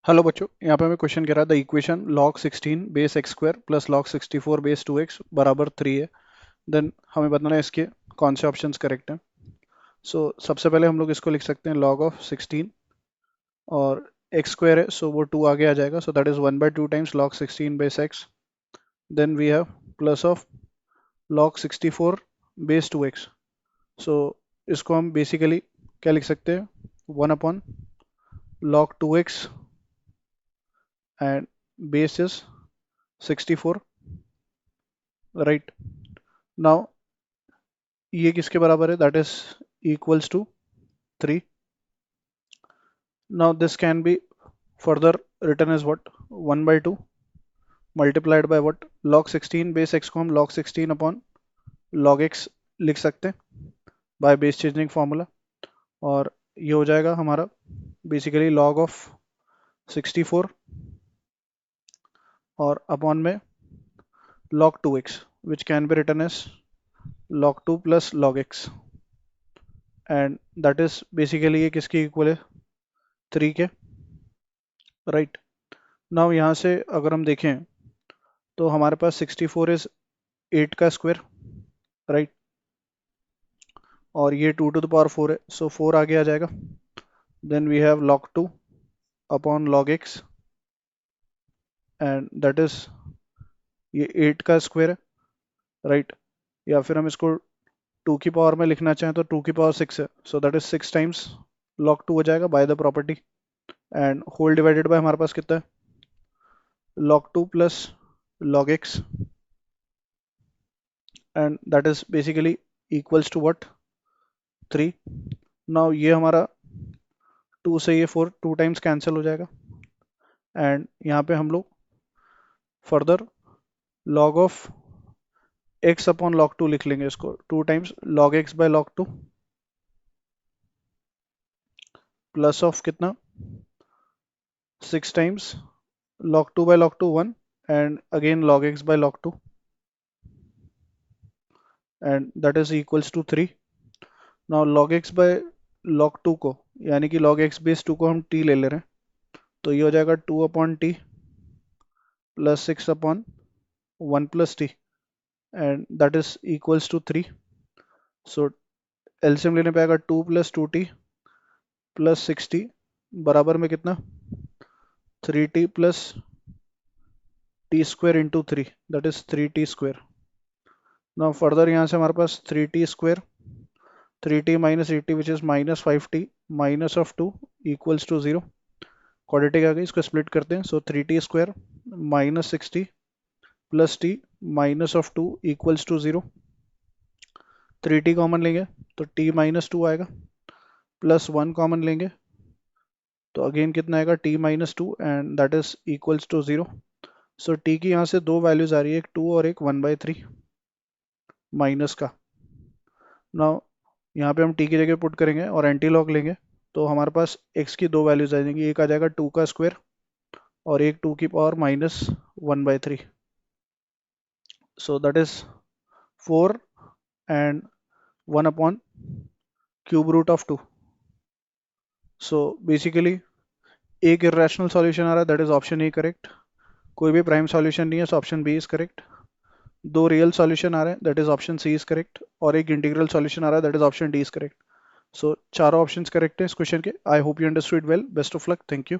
Hello बच्चों, यहाँ पे हमें क्वेश्चन कह रहा है the equation log 16 base x square plus log 64 base 2x बराबर 3 है। देन हमें बताना है इसके कौन से ऑप्शंस करेक्ट हैं। सबसे पहले हम लोग इसको लिख सकते हैं log ऑफ 16 और एक्स स्क्वायर है, सो वो 2 आगे आ जाएगा, so that is 1/2 times log 16 base x. Then we have plus of log 64 base 2x। So इसको हम बेसिकली क्या लिख सकते हैं, 1 upon log 2x and base is 64, right. Now ये किसके बराबर है, that is equals to 3। Now this can be further written as what, 1/2 multiplied by what, log 16 base x को हम log 16 अपॉन log x लिख सकते हैं बाय बेस चेंजिंग फार्मूला। और ये हो जाएगा हमारा बेसिकली log ऑफ 64 और अपॉन में log 2x which can be written as log 2 plus log x and that is basically ये किसके इक्वल है, 3 के, राइट। नाउ यहाँ से अगर हम देखें तो हमारे पास 64 इज 8 का स्क्वायर, राइट, और ये 2 टू द पावर 4 है, सो 4 आगे आ जाएगा। Then we have log 2 upon log x and that is ये 8 का स्क्वायर है, राइट। या फिर हम इसको 2 की पावर में लिखना चाहें तो 2 की पावर 6 है, so that is 6 times log 2 हो जाएगा by the property and whole divided by हमारे पास कितना है, log 2 plus log x and that is basically equals to what, 3। Now ये हमारा 2 से ये 4 2 टाइम्स कैंसिल हो जाएगा एंड यहाँ पे हम लोग further log of x upon log 2 लिख लेंगे, इसको 2 times log x by log 2 plus of कितना, 6 times log 2 by log 2 1 and again log x by log 2 and that is equals to 3। Now log x by log 2 को यानी कि log x base 2 को हम t ले ले रहे हैं, तो ये हो जाएगा 2 upon T plus 6 upon 1 plus T and that is equals to 3। So LCM लेने पे आएगा 2 प्लस 2t प्लस 6t बराबर में कितना, 3t plus t square into 3 that is 3t square. Now further यहाँ से हमारे पास 3t square, 3t minus 80 which is minus 5t minus of 2 equals to 0। Quadratic आ गई, इसको स्प्लिट करते हैं, so 3t square minus 6t plus t minus of 2 equals to 0। 3t common लेंगे तो t माइनस 2 आएगा, प्लस 1 कॉमन लेंगे तो अगेन कितना आएगा, t minus 2 and that is equals to 0। So t की यहाँ से दो वैल्यूज आ रही है, एक 2 और एक 1/3 माइनस का। नाउ यहाँ पे हम t की जगह पुट करेंगे और एंटी लॉग लेंगे तो हमारे पास x की दो वैल्यूज आ जाएंगी, एक आ जाएगा 2 का स्क्वायर और एक 2 की power minus 1/3, so that is 4 and 1 upon cube root of 2। So basically एक इरेशनल सॉल्यूशन आ रहा है, that is option A correct. कोई भी प्राइम सॉल्यूशन नहीं है, so option B is correct. दो रियल सॉल्यूशन आ रहे हैं, that is option C is correct, और एक इंटीग्रल सॉल्यूशन आ रहा है, that is option D is correct. So चारों ऑप्शंस करेक्ट है इस क्वेश्चन के। I hope you understood well, best of luck, thank you.